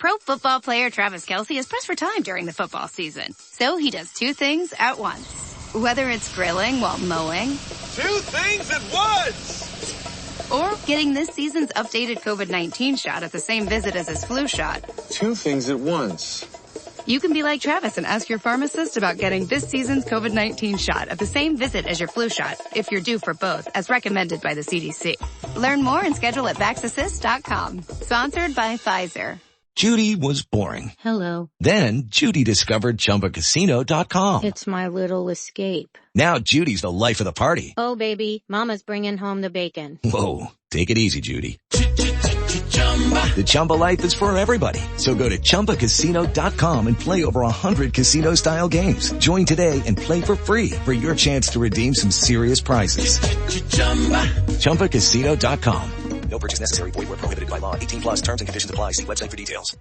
Pro football player Travis Kelce is pressed for time during the football season. So he does two things at once. Whether it's grilling while mowing. Two things at once! Or getting this season's updated COVID-19 shot at the same visit as his flu shot. Two things at once. You can be like Travis and ask your pharmacist about getting this season's COVID-19 shot at the same visit as your flu shot, if you're due for both, as recommended by the CDC. Learn more and schedule at vaxassist.com. Sponsored by Pfizer. Judy was boring. Hello. Then Judy discovered ChumbaCasino.com. It's my little escape. Now Judy's the life of the party. Oh, baby, mama's bringing home the bacon. Whoa, take it easy, Judy. The Chumba life is for everybody. So go to ChumbaCasino.com and play over 100 casino-style games. Join today and play for free for your chance to redeem some serious prizes. ChumbaCasino.com. No purchase necessary. Void where prohibited by law. 18 plus terms and conditions apply. See website for details.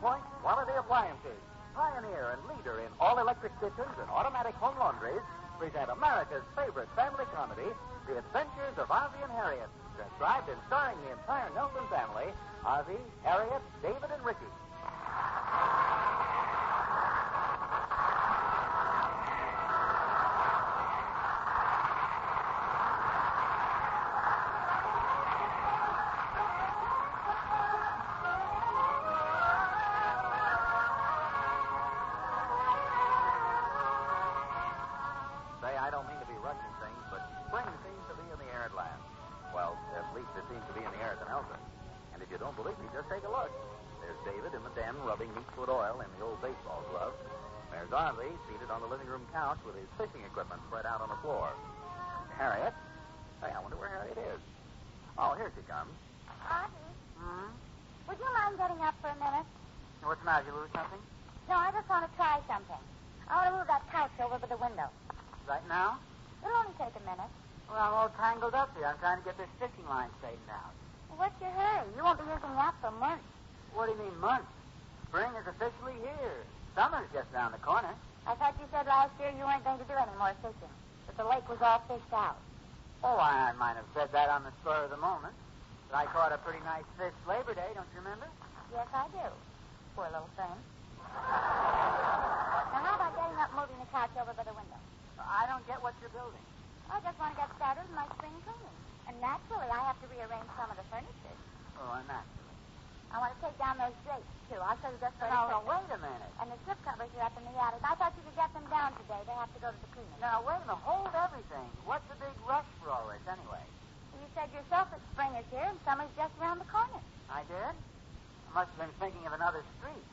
Point Quality Appliances, pioneer and leader in all-electric kitchens and automatic home laundries, present America's favorite family comedy, The Adventures of Ozzie and Harriet, transcribed and starring the entire Nelson family, Ozzie, Harriet, David, and Ricky. I don't mean to be rushing things, but spring seems to be in the air at last. Well, at least it seems to be in the air at the Nelson. And if you don't believe me, just take a look. There's David in the den rubbing neat foot oil in the old baseball glove. There's Ozzie seated on the living room couch with his fishing equipment spread out on the floor. Harriet? Hey, I wonder where Harriet is. Oh, here she comes. Ozzie? Would you mind getting up for a minute? What's the matter? You lose something? No, I just want to try something. I want to move that couch over by the window. Right now? It'll only take a minute. Well, I'm all tangled up here. I'm trying to get this fishing line straightened out. Well, what's your hurry? You won't be using that for months. What do you mean, months? Spring is officially here. Summer's just around the corner. I thought you said last year you weren't going to do any more fishing, that the lake was all fished out. Oh, I might have said that on the spur of the moment. But I caught a pretty nice fish Labor Day, don't you remember? Yes, I do. Poor little thing. Now, how about getting up and moving the couch over by the window? I don't get what you're building. I just want to get started with my spring cleaning. And naturally, I have to rearrange some of the furniture. Oh, naturally. I want to take down those drapes, too. I'll show you just for No, wait a minute. And the slip covers are up in the attic. I thought you could get them down today. They have to go to the cleaner. Now, wait a minute. Hold everything. What's the big rush for all this, anyway? You said yourself that spring is here and summer's just around the corner. I did? I must have been thinking of another street.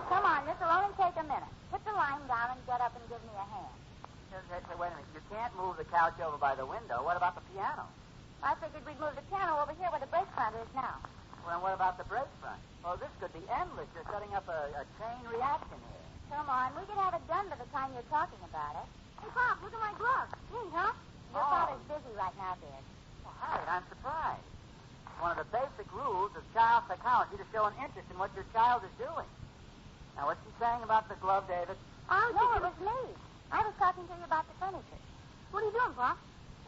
Come on, this will only take a minute. Put the line down and get up and give me a hand. Wait a minute. You can't move the couch over by the window. What about the piano? I figured we'd move the piano over here where the brake front is now. Well, what about the brake front? Oh, this could be endless. You're setting up a chain reaction here. Come on, we could have it done by the time you're talking about it. Hey, Pop, look at my glove. Hey, huh? Your father's busy right now, dear. Well, Harriet, I'm surprised. One of the basic rules of child psychology to show an interest in what your child is doing. Now, what's she saying about the glove, David? Oh, no, it was me. I was talking to you about the furniture. What are you doing, Pop?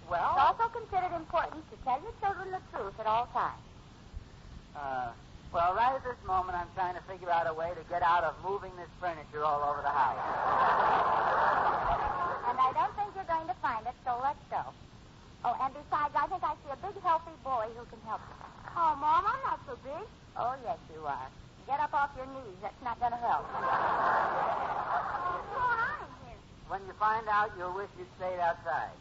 Well... It's also considered important to tell your children the truth at all times. Well, right at this moment, I'm trying to figure out a way to get out of moving this furniture all over the house. And I don't think you're going to find it, so let's go. Oh, and besides, I think I see a big, healthy boy who can help you. Oh, Mom, I'm not so big. Oh, yes, you are. Get up off your knees. That's not going to help. What's going on in here? When you find out, you'll wish you'd stayed outside.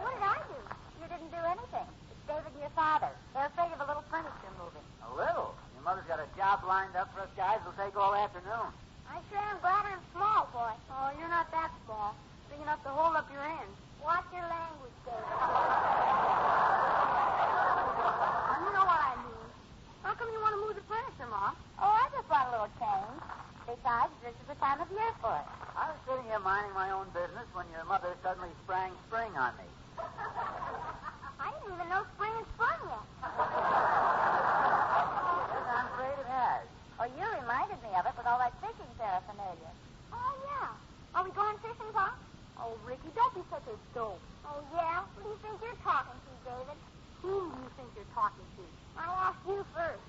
What did I do? You didn't do anything. It's David and your father. They're afraid of a little furniture moving. A little? Your mother's got a job lined up for us guys. It'll take all afternoon. I sure am glad I'm small, boy. Oh, you're not that small. Big enough to hold up your hands. Watch your language, David. You know what I mean. How come you want to move the furniture, Mom? Oh, I just want a little change. Besides, this is the time of year for it. I was sitting here minding my own business when your mother suddenly sprang spring on me. I didn't even know spring had sprung yet. you're talking to. I asked you first.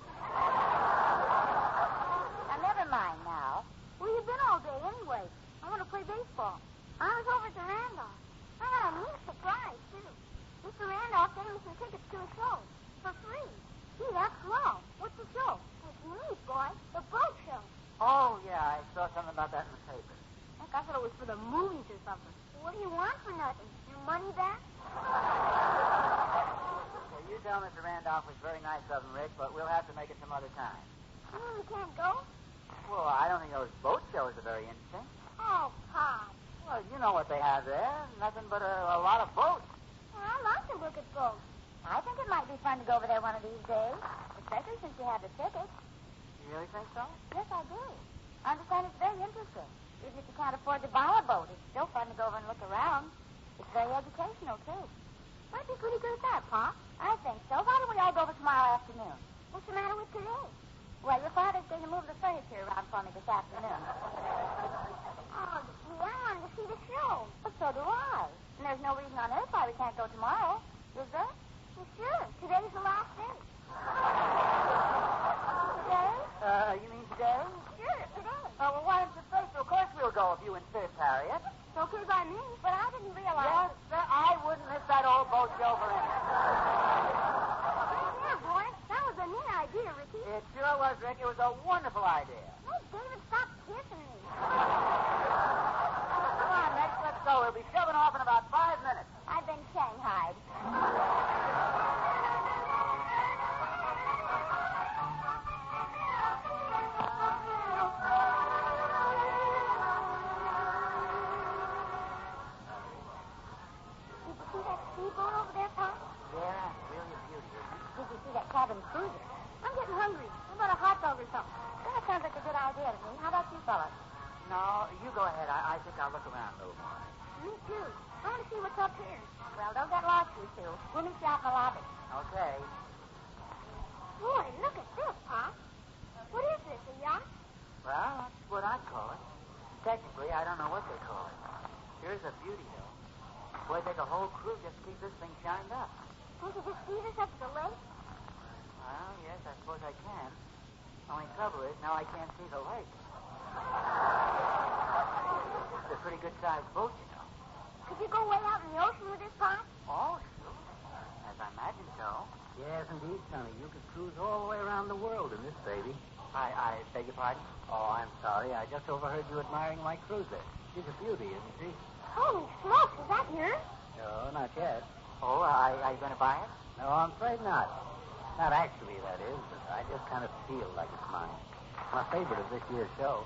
Now, never mind now. Where you been all day anyway? I want to play baseball. I was over at the Randolph. I got a neat surprise, too. Mr. Randolph gave me some tickets to a show for free. Gee, that's swell. What's the show? It's neat, boy. The boat show. Oh, yeah, I saw something about that in the paper. Heck, I thought it was for the movies or something. What do you want for nothing? Your money back? Yeah, you tell Mr. Randolph was very nice of him, Rick, but we'll have to make it some other time. You mean you can't go? Well, I don't think those boat shows are very interesting. Oh, Pop. Well, you know what they have there. Nothing but a lot of boats. Well, I'd like to look at boats. I think it might be fun to go over there one of these days, especially since you have the tickets. You really think so? Yes, I do. I understand it's very interesting. Even if you can't afford to buy a boat, it's still fun to go over and look around. It's very educational, too. Might be pretty good at that, Pop. I think so. Why don't we all go over tomorrow afternoon? What's the matter with today? Well, your father's going to move the furniture around for me this afternoon. Oh, gee, I wanted to see the show. Well, so do I. And there's no reason on earth why we can't go tomorrow. Is there? Well, sure. Today's the last day. Today? You mean today? Sure, today. Oh, well, why don't you say so? Of course we'll go if you insist, Harriet. It's okay by me, but I didn't realize. Yes, sir, I wouldn't miss that old boat show for anything. Yeah, boy. That was a neat idea, Ricky. It sure was, Rick. It was a wonderful idea. Hey, David, stop kissing me. Come on, Rex, let's go. We'll be shoving off in about 5 minutes. I've been shanghaied. Did you see that speedboat over there, Pop? Yeah, really a beauty, isn't it? Did you see that cabin cruiser? I'm getting hungry. How about a hot dog or something? That sounds like a good idea to me. How about you fellas? No, you go ahead. I think I'll look around a little more. Me too. I want to see what's up here. Well, don't get lost, you two. We'll meet you out in the lobby. Okay. Boy, look at this, Pop. What is this, a yacht? Well, that's what I'd call it. Technically, I don't know what they call it. Here's a beauty, though. Boy, take a whole crew just to keep this thing shined up. Can't you just see this up to the lake? Well, yes, I suppose I can. Only trouble is, now I can't see the lake. It's a pretty good-sized boat, you know. Could you go way out in the ocean with this, Pop? Oh, sure. As I imagine so. Yes, indeed, Sonny. You could cruise all the way around the world in this baby. I beg your pardon? Oh, I'm sorry. I just overheard you admiring my cruiser. She's a beauty, isn't she? Holy smokes, is that yours? No, not yet. Oh, are you going to buy it? No, I'm afraid not. Not actually, that is, but I just kind of feel like it's mine. My favorite of this year's show.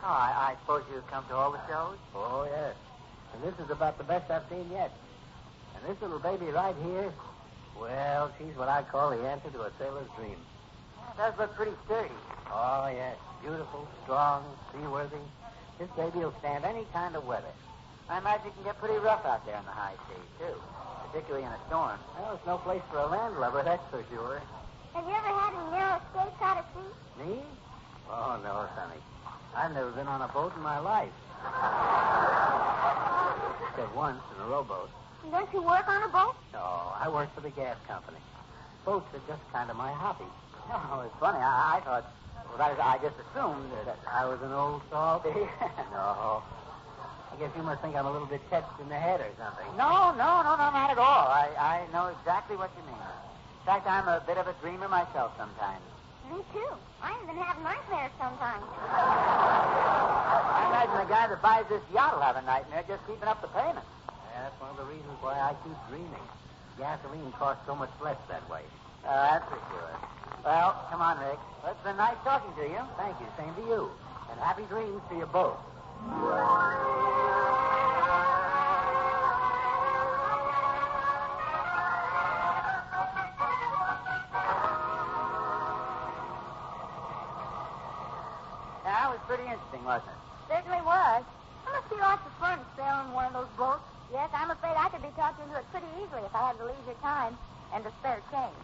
Oh, I suppose you've come to all the shows? Oh, yes. And this is about the best I've seen yet. And this little baby right here, well, she's what I call the answer to a sailor's dream. Yeah, it does look pretty sturdy. Oh, yes. Beautiful, strong, seaworthy. This baby will stand any kind of weather. I imagine it can get pretty rough out there in the high seas, too, particularly in a storm. Well, it's no place for a landlubber, that's for sure. Have you ever had any narrow escapes out of sea? Me? Oh, no, Sonny. I've never been on a boat in my life. Except once in a rowboat. Don't you work on a boat? No, I work for the gas company. Boats are just kind of my hobby. Oh, it's funny. I thought, well, that is, I just assumed that I was an old salt. No. I guess you must think I'm a little bit touched in the head or something. No, not at all. I know exactly what you mean. In fact, I'm a bit of a dreamer myself sometimes. Me too. I even have nightmares sometimes. I imagine the guy that buys this yacht will have a nightmare just keeping up the payment. Yeah, that's one of the reasons why I keep dreaming. Gasoline costs so much less that way. That's for sure. Well, come on, Rick. Well, it's been nice talking to you. Thank you. Same to you. And happy dreams to you both. Yeah, it was pretty interesting, wasn't it? Certainly was. It must be lots of fun sailing one of those boats. Yes, I'm afraid I could be talked into it pretty easily if I had the leisure time and the spare change.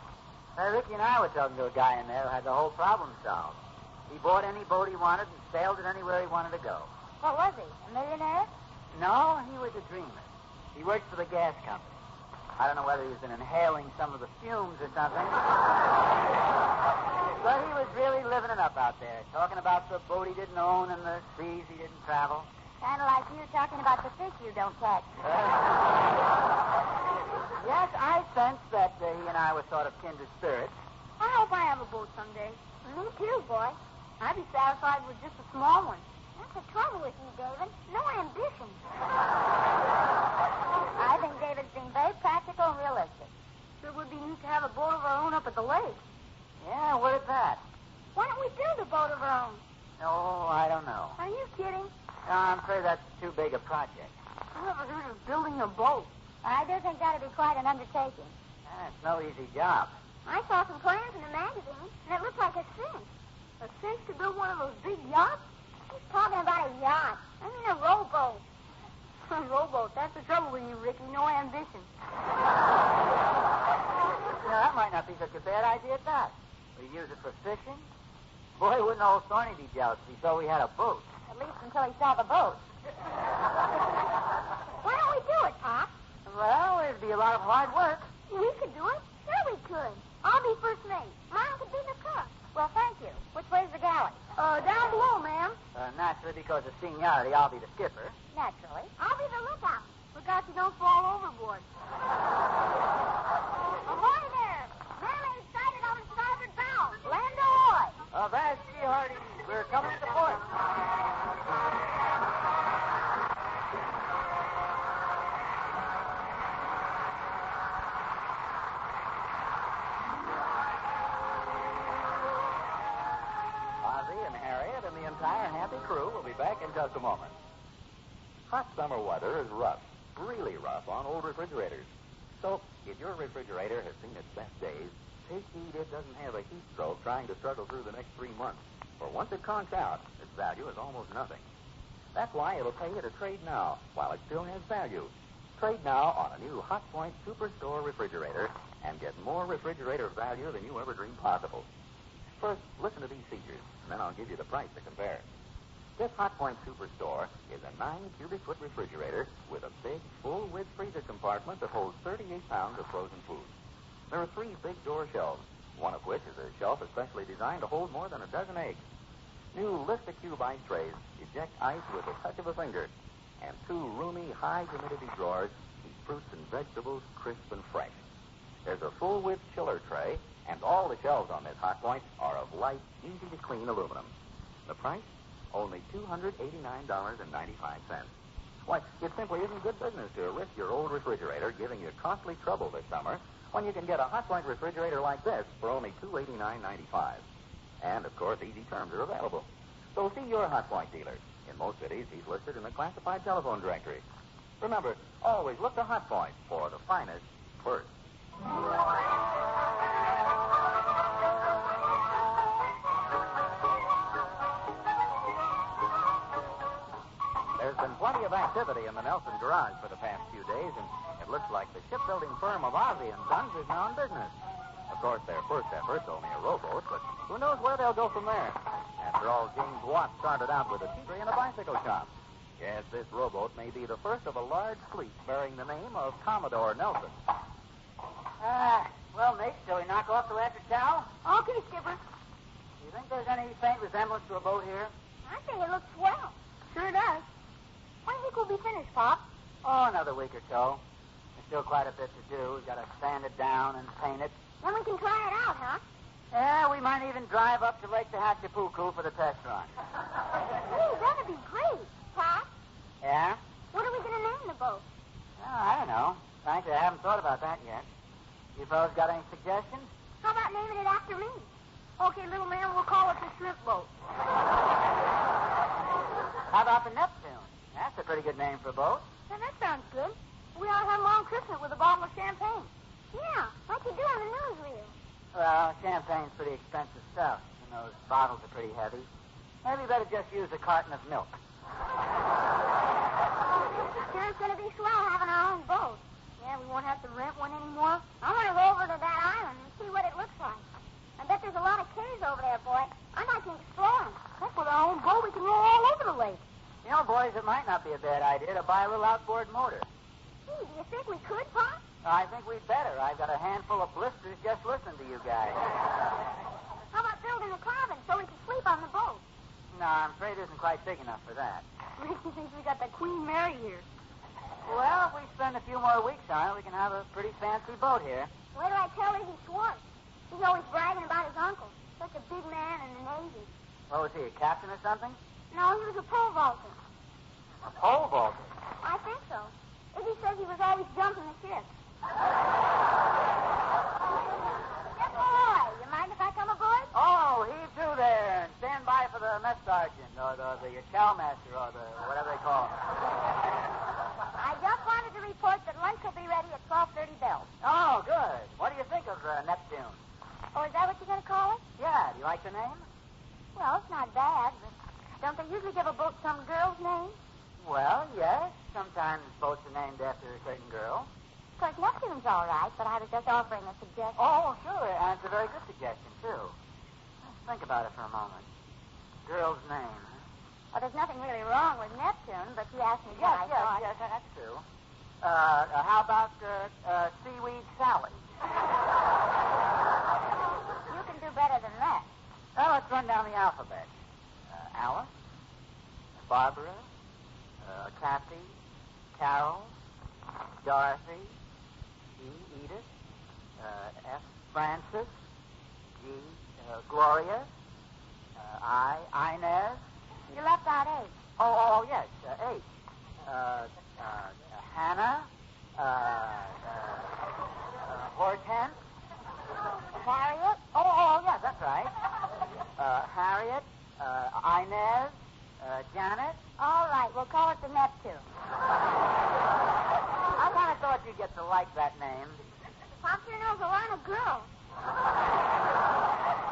Ricky and I were talking to a guy in there who had the whole problem solved. He bought any boat he wanted and sailed it anywhere he wanted to go. What was he? A millionaire? No, he was a dreamer. He worked for the gas company. I don't know whether he's been inhaling some of the fumes or something. But he was really living it up out there, talking about the boat he didn't own and the seas he didn't travel. Kind of like you talking about the fish you don't catch. Yes, I sensed that he and I were sort of kindred spirits. I hope I have a boat someday. Me too, boy. I'd be satisfied with just a small one. That's the trouble with you, David. No ambition. I think David's being very practical and realistic. Sure would be neat to have a boat of our own up at the lake. Yeah, what is that? Why don't we build a boat of our own? Oh, I don't know. Are you kidding? No, I'm afraid that's too big a project. Who ever heard of building a boat? I do think that'd be quite an undertaking. It's no easy job. I saw some plans in a magazine, and it looked like a cinch. A cinch to build one of those big yachts? He's talking about a yacht. I mean a rowboat. A rowboat. That's the trouble with you, Ricky. No ambition. That might not be such a bad idea at that. We use it for fishing. Boy, wouldn't old Thorny be jealous if he saw we had a boat. At least until he saw the boat. Why don't we do it, Pop? Well, it'd be a lot of hard work. We could do it. Sure we could. I'll be first mate. Mom could be the cook. Well, thank you. Which way's the galley? Down below, ma'am. Naturally, because of seniority, I'll be the skipper. Naturally. I'll be the lookout. Look out you don't fall overboard. Ahoy there! Mermaid sighted on the starboard bow. Land ahoy! Avast ye hearty. We're coming to port. Ozzie and Harriet and the entire happy crew will be back in just a moment. Hot summer weather is rough, really rough on old refrigerators. So, if your refrigerator has seen its best days, take heed it doesn't have a heat stroke trying to struggle through the next 3 months. For once it conks out, its value is almost nothing. That's why it'll pay you to trade now while it still has value. Trade now on a new Hot Point Superstore refrigerator and get more refrigerator value than you ever dreamed possible. First, listen to these features, and then I'll give you the price to compare. This Hot Point Superstore is a 9-cubic-foot refrigerator with a big, full-width freezer compartment that holds 38 pounds of frozen food. There are 3 big door shelves, one of which is a shelf especially designed to hold more than a dozen eggs. New Lift-A-Cube ice trays eject ice with a touch of a finger, and 2 roomy, high-humidity drawers keep fruits and vegetables crisp and fresh. There's a full-width chiller tray, and all the shelves on this Hot Point are of light, easy-to-clean aluminum. The price? Only $289.95. Why, it simply isn't good business to risk your old refrigerator giving you costly trouble this summer when you can get a Hot Point refrigerator like this for only $289.95. And, of course, easy terms are available. So see your Hot Point dealer. In most cities, he's listed in the classified telephone directory. Remember, always look to Hot Point for the finest first. There's been plenty of activity in the Nelson garage for the past few days, and it looks like the shipbuilding firm of Ozzie and Sons is now in business. Of course, their first effort's only a rowboat, but who knows where they'll go from there? After all, James Watt started out with a teepery and a bicycle shop. Yes, this rowboat may be the first of a large fleet bearing the name of Commodore Nelson. Well, mate, shall we knock off the last towel? Okay, Skipper. Do you think there's any faint resemblance to a boat here? I think it looks swell. Sure does. When do you think we'll be finished, Pop? Oh, another week or so. There's still quite a bit to do. We've got to sand it down and paint it. Then we can try it out, huh? Yeah, we might even drive up to Lake Tehachapuku for the test run. Hey, that'd be great. Pop? Yeah? What are we going to name the boat? Oh, I don't know. Frankly, I haven't thought about that yet. You fellas got any suggestions? How about naming it after me? Okay, little man, we'll call it the shrimp boat. How about the Neptune? That's a pretty good name for a boat. Yeah, that sounds good. We ought to have Mom christen it with a bottle of champagne. Yeah, like you do on the newsreel. Well, champagne's pretty expensive stuff, and those bottles are pretty heavy. Maybe we better just use a carton of milk. Sure, it's going to be swell having our own boat. Yeah, we won't have to rent one anymore. I want to go over to that island and see what it looks like. I bet there's a lot of caves over there, boy. I'd like to explore them. That's with our own boat, we can roll all over the lake. You know, boys, it might not be a bad idea to buy a little outboard motor. Gee, do you think we could, Pop? I think we'd better. I've got a handful of blisters just listening you guys. How about building a cabin so we can sleep on the boat? No, I'm afraid it isn't quite big enough for that. Ricky thinks we got the Queen Mary here. Well, if we spend a few more weeks on it, we can have a pretty fancy boat here. Wait till I tell her he's sworn. He's always bragging about his uncle. Such a big man in the Navy. Oh, was he a captain or something? No, he was a pole vaulter. A pole vaulter? I think so. Iggy says he was always jumping the ship. Yes, boy. You mind if I come aboard? Oh, heave to there and stand by for the mess sergeant or the cowmaster or the whatever they call him. I just wanted to report that lunch will be ready at 12:30 bells. Oh, good. What do you think of Neptune? Oh, is that what you're going to call it? Yeah, do you like the name? Well, it's not bad, but don't they usually give a boat some girl's name? Well, yes. Sometimes boats are named after a certain girl. Of course, Neptune's all right, but I was just offering a suggestion. Oh, sure. And it's a very good suggestion, too. Let's think about it for a moment. Girl's name, huh? Well, there's nothing really wrong with Neptune, but he asked me what I thought. Yes, that's true. How about Seaweed Sally? You can do better than that. Well, let's run down the alphabet. Alice, Barbara, Kathy, Carol, Dorothy, E, Edith, F, Francis, G, Gloria, I, Inez. You left out H. Oh, yes, H. Hannah, Hortense. Harriet? Oh, yes, that's right. Harriet, Inez, Janet. All right, we'll call it the Neptune. I kind of thought you'd get to like that name. Pop sure knows a lot of girls.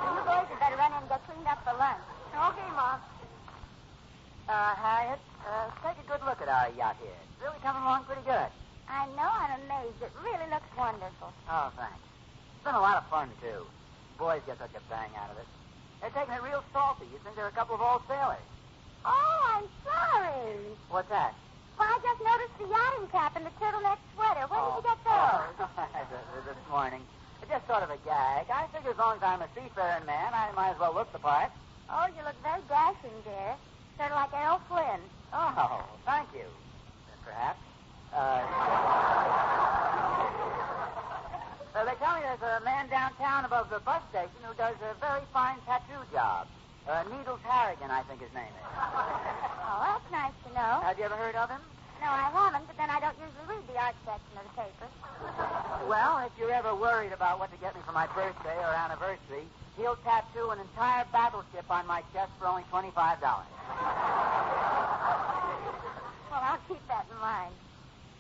You boys had better run in and get cleaned up for lunch. Okay, Mom. Harriet, take a good look at our yacht here. It's really coming along pretty good. I know, I'm amazed. It really looks wonderful. Oh, thanks. It's been a lot of fun, too. Boys get such a bang out of it. They're taking it real salty. You think they're a couple of old sailors. Oh, I'm sorry. What's that? Well, I just noticed the yachting cap and the turtleneck sweater. When did you get those? This morning. It's just sort of a gag. I figure as long as I'm a seafaring man, I might as well look the part. Oh, you look very dashing, dear. Sort of like Errol Flynn. Oh, thank you. Perhaps. They tell me there's a man downtown above the bus station who does a very fine tattoo job. Needles Harrigan, I think his name is. Oh, that's nice to know. Have you ever heard of him? No, I haven't, but then I don't usually read the art section of the paper. Well, if you're ever worried about what to get me for my birthday or anniversary, he'll tattoo an entire battleship on my chest for only $25. Well, I'll keep that in mind.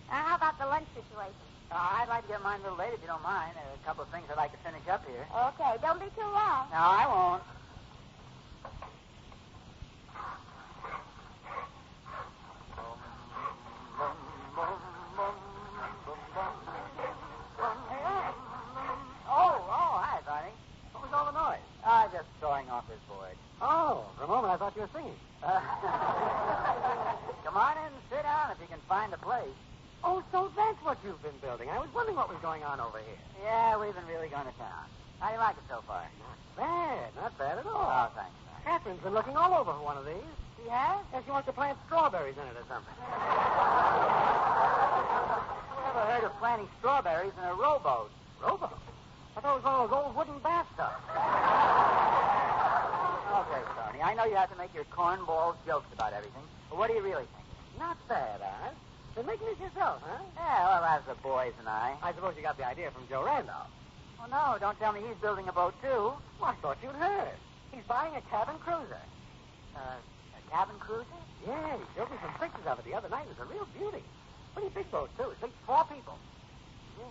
How about the lunch situation? I'd like to get mine a little late if you don't mind. A couple of things I'd like to finish up here. Okay, don't be too long. No, I won't. Oh, hi, Barney. What was all the noise? Just sawing off his board. Oh, for a moment I thought you were singing. Come on in and sit down if you can find a place. Oh, so that's what you've been building. I was wondering what was going on over here. Yeah, we've been really going to town. How do you like it so far? Not bad at all. Oh, thanks. Catherine's been looking all over for one of these. She has? Yeah, she wants to plant strawberries in it or something. Who ever heard of planting strawberries in a rowboat? Rowboat? I thought it was one of those old wooden bathtubs. Okay, Tony. I know you have to make your cornballs jokes about everything, but what do you really think? Not bad, Oz. Been making this yourself, huh? Yeah, well, that's the boys and I. I suppose you got the idea from Joe Randolph. Well, no, don't tell me he's building a boat, too. Well, I thought you'd heard. He's buying a cabin cruiser. A cabin cruiser? Yeah, he showed me some pictures of it the other night. It's a real beauty. Pretty big boat, too. It takes 4 people. Gee,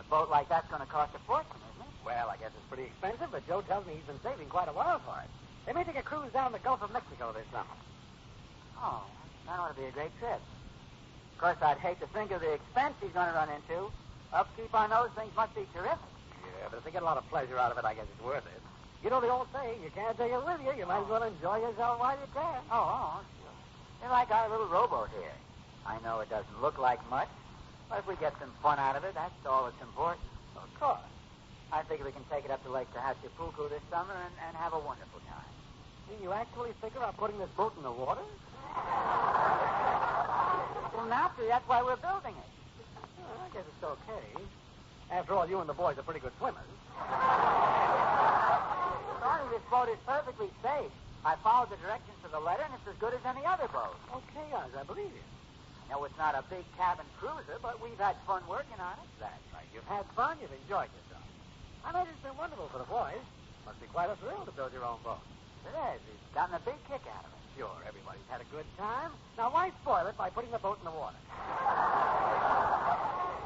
a boat like that's going to cost a fortune, isn't it? Well, I guess it's pretty expensive, but Joe tells me he's been saving quite a while for it. They may take a cruise down the Gulf of Mexico this summer. Oh, that ought to be a great trip. Of course, I'd hate to think of the expense he's going to run into. Upkeep on those things must be terrific. Yeah, but if they get a lot of pleasure out of it, I guess it's worth it. You know the old saying, you can't take it with you. You might as well enjoy yourself while you can. Oh, sure. They're like our little rowboat here. I know it doesn't look like much, but if we get some fun out of it, that's all that's important. Of course. I figure we can take it up to Lake Tehachapulco this summer and have a wonderful time. You actually figure on putting this boat in the water? Well, naturally, that's why we're building it. Well, I guess it's okay. After all, you and the boys are pretty good swimmers. Sonny, this boat is perfectly safe. I followed the directions to the letter, and it's as good as any other boat. Okay, Oz, I believe you. No, it's not a big cabin cruiser, but we've had fun working on it. That's right. You've had fun. You've enjoyed yourself. I bet it's been wonderful for the boys. Must be quite a thrill to build your own boat. It is. He's gotten a big kick out of it. Sure, everybody's had a good time. Now, why spoil it by putting the boat in the water?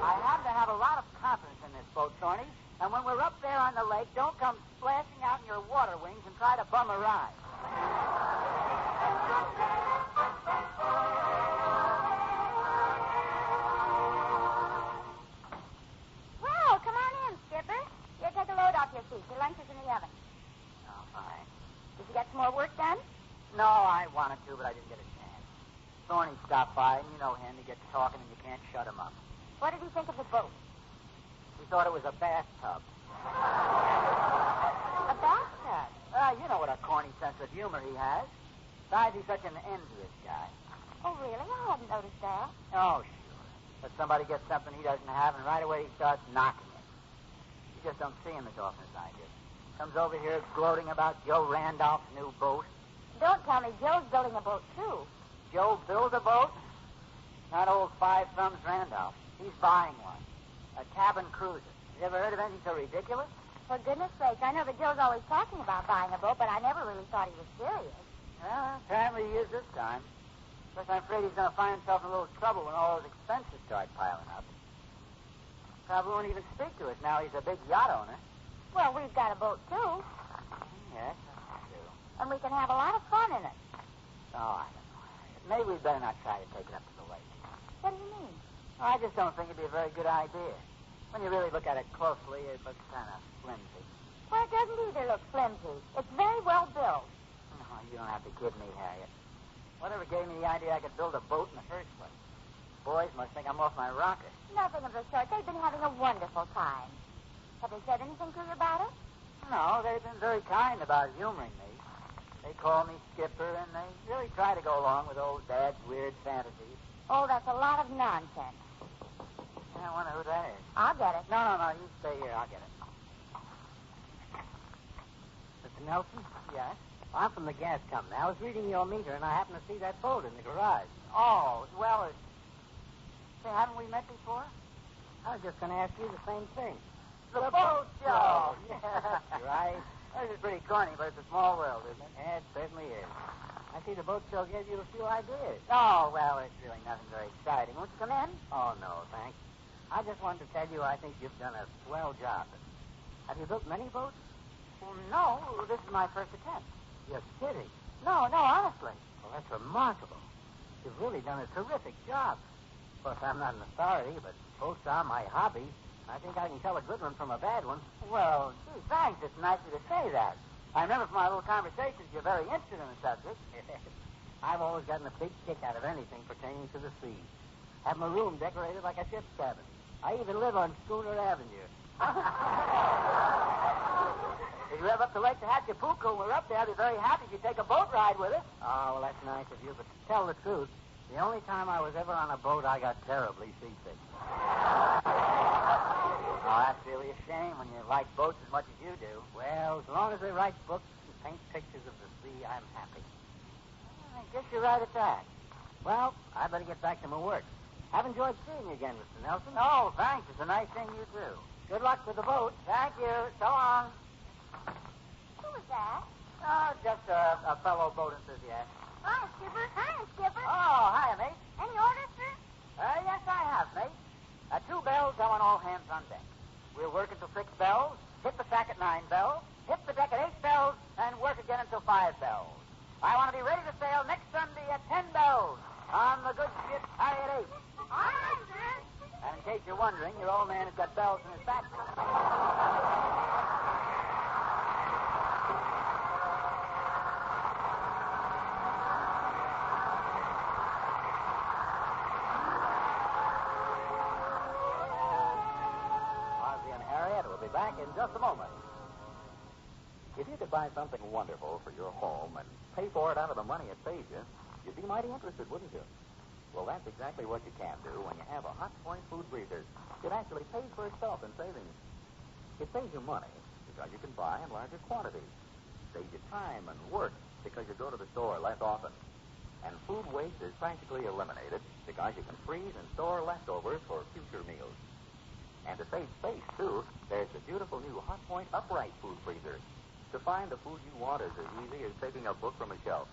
I happen to have a lot of confidence in this boat, Thorny. And when we're up there on the lake, don't come splashing out in your water wings and try to bum a ride. Well, come on in, Skipper. Here, take a load off your feet. Your lunch is in the oven. Oh, fine. Did you get some more work done? No, I wanted to, but I didn't get a chance. Thorny stopped by, and you know him. He gets talking, and you can't shut him up. What did he think of the boat? He thought it was a bathtub. A bathtub? You know what a corny sense of humor he has. Besides, he's such an envious guy. Oh, really? I hadn't noticed that. Oh, sure. But somebody gets something he doesn't have, and right away he starts knocking it. You just don't see him as often as I do. Comes over here gloating about Joe Randolph's new boat. Don't tell me Joe's building a boat, too. Joe build a boat? Not old Five Thumbs Randolph. He's buying one. A cabin cruiser. You ever heard of anything so ridiculous? For goodness sake, I know that Joe's always talking about buying a boat, but I never really thought he was serious. Well, apparently he is this time. Plus, I'm afraid he's going to find himself in a little trouble when all his expenses start piling up. Probably won't even speak to us now he's a big yacht owner. Well, we've got a boat, too. Yes, that's true. And we can have a lot of fun in it. Oh, I don't know. Maybe we'd better not try to take it up to the lake. What do you mean? I just don't think it'd be a very good idea. When you really look at it closely, it looks kind of flimsy. Well, it doesn't either look flimsy. It's very well built. No, you don't have to kid me, Harriet. Whatever gave me the idea I could build a boat in the first place? Boys must think I'm off my rocker. Nothing of the sort. They've been having a wonderful time. Have they said anything to you about it? No, they've been very kind about humoring me. They call me Skipper, and they really try to go along with old Dad's weird fantasies. Oh, that's a lot of nonsense. I wonder who that is. I'll get it. No, you stay here. I'll get it. Mr. Nelson? Yes? I'm from the gas company. I was reading your meter, and I happened to see that boat in the garage. Oh, well, say, haven't we met before? I was just going to ask you the same thing. The boat show! Yeah. Right. This is pretty corny, but it's a small world, isn't it? Yeah, it certainly is. I see the boat show gave you a few ideas. Oh, well, it's really nothing very exciting. Won't you come in? Oh, no, thanks. I just wanted to tell you I think you've done a swell job. Have you built many boats? Well, no, this is my first attempt. You're kidding. No, honestly. Well, that's remarkable. You've really done a terrific job. Of course, I'm not an authority, but boats are my hobby. I think I can tell a good one from a bad one. Well, gee, thanks. It's nice of you to say that. I remember from our little conversations you're very interested in the subject. I've always gotten a big kick out of anything pertaining to the sea. Have my room decorated like a ship's cabin. I even live on Schooner Avenue. If you ever up to Lake Tehachapulco and we're up there, I'd be very happy if you take a boat ride with us. Oh, well, that's nice of you, but to tell the truth, the only time I was ever on a boat, I got terribly seasick. Oh, that's really a shame when you like boats as much as you do. Well, as long as they write books and paint pictures of the sea, I'm happy. I guess you're right at that. Well, I better get back to my work. I've enjoyed seeing you again, Mr. Nelson. Oh, thanks. It's a nice thing you do. Good luck with the boat. Thank you. So long. Who was that? Oh, just a fellow boat enthusiast. Hi, Skipper. Hi, Skipper. Oh, hiya, mate. Any orders, sir? Yes, I have, mate. 2 bells, I want all hands on deck. We'll work until 6 bells, hit the sack at 9 bells, hit the deck at 8 bells, and work again until 5 bells. I want to be ready to sail next Sunday at 10 bells on the good ship Harriet 8. All right, sir. And in case you're wondering, your old man has got bells in his back. Ozzie and Harriet will be back in just a moment. If you could buy something wonderful for your home and pay for it out of the money it saves you, you'd be mighty interested, wouldn't you? Well, that's exactly what you can do when you have a Hot Point food freezer. It actually pays for itself in savings. It saves you money because you can buy in larger quantities. Saves you time and work because you go to the store less often. And food waste is practically eliminated because you can freeze and store leftovers for future meals. And to save space, too, there's the beautiful new Hot Point upright food freezer. To find the food you want is as easy as taking a book from a shelf.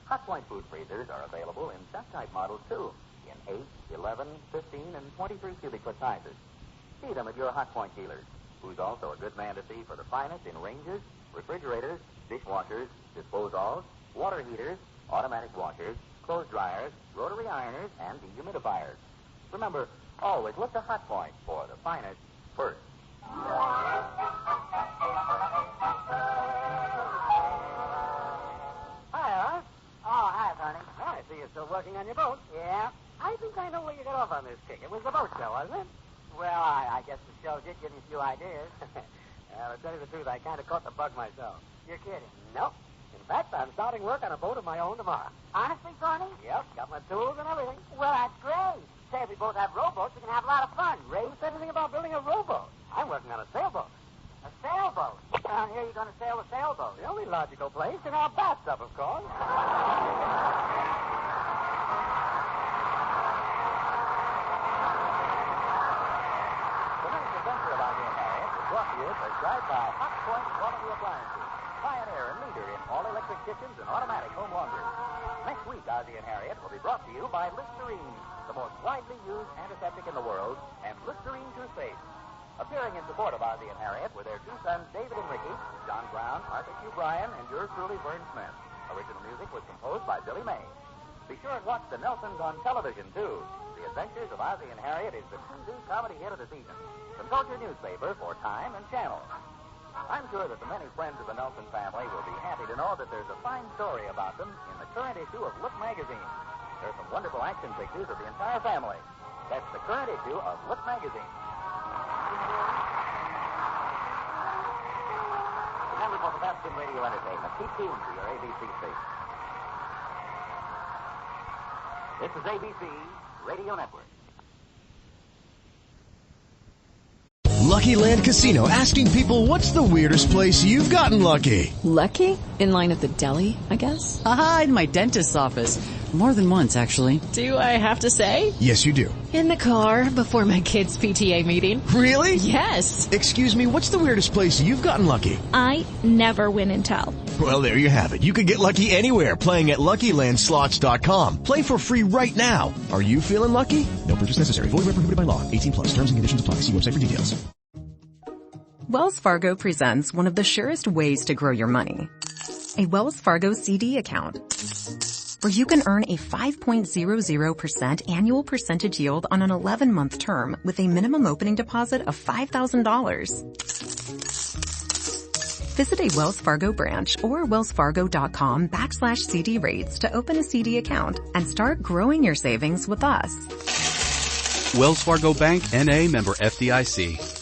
Hot Point food freezers are available in set-type models, too, in 8, 11, 15, and 23 cubic foot sizes. See them at your Hot Point dealers, who's also a good man to see for the finest in ranges, refrigerators, dishwashers, disposals, water heaters, automatic washers, clothes dryers, rotary ironers, and dehumidifiers. Remember, always look to Hot Point for the finest first. I see you're still working on your boat. Yeah. I think I know where you got off on this kick. It was the boat show, wasn't it? Well, I guess the show did give me a few ideas. To tell you the truth, I kind of caught the bug myself. You're kidding? Nope. In fact, I'm starting work on a boat of my own tomorrow. Honestly, Tony? Yep. Got my tools and everything. Well, that's great. Say, if we both have rowboats, we can have a lot of fun. Ray, who said anything about building a rowboat? I'm working on a sailboat. A sailboat? Down here, you're going to sail a sailboat. The only logical place in our bathtub, of course. Brought to you prescribed by Hot Point Quality Appliances, pioneer and leader in all-electric kitchens and automatic home laundry. Next week, Ozzie and Harriet will be brought to you by Listerine, the most widely used antiseptic in the world, and Listerine toothpaste. Appearing in support of Ozzie and Harriet were their two sons, David and Ricky, John Brown, Arthur Q. Bryan, and yours truly, Vern Smith. Original music was composed by Billy May. Be sure and watch the Nelsons on television, too. The Adventures of Ozzie and Harriet is the TV comedy hit of the season. Consult your newspaper for time and channel. I'm sure that the many friends of the Nelson family will be happy to know that there's a fine story about them in the current issue of Look magazine. There's some wonderful action pictures of the entire family. That's the current issue of Look magazine. Remember, for the best in radio entertainment, keep tuned to your ABC station. This is ABC Radio Network. Lucky Land Casino, asking people, what's the weirdest place you've gotten lucky? Lucky? In line at the deli, I guess? Aha, in my dentist's office. More than once, actually. Do I have to say? Yes, you do. In the car before my kids' PTA meeting. Really? Yes. Excuse me, what's the weirdest place you've gotten lucky? I never win and tell. Well, there you have it. You can get lucky anywhere, playing at LuckyLandSlots.com. Play for free right now. Are you feeling lucky? No purchase necessary. Void where prohibited by law. 18+. Terms and conditions apply. See website for details. Wells Fargo presents one of the surest ways to grow your money. A Wells Fargo CD account, where you can earn a 5.00% annual percentage yield on an 11-month term with a minimum opening deposit of $5,000. Visit a Wells Fargo branch or wellsfargo.com/CD rates to open a CD account and start growing your savings with us. Wells Fargo Bank, N.A., member FDIC.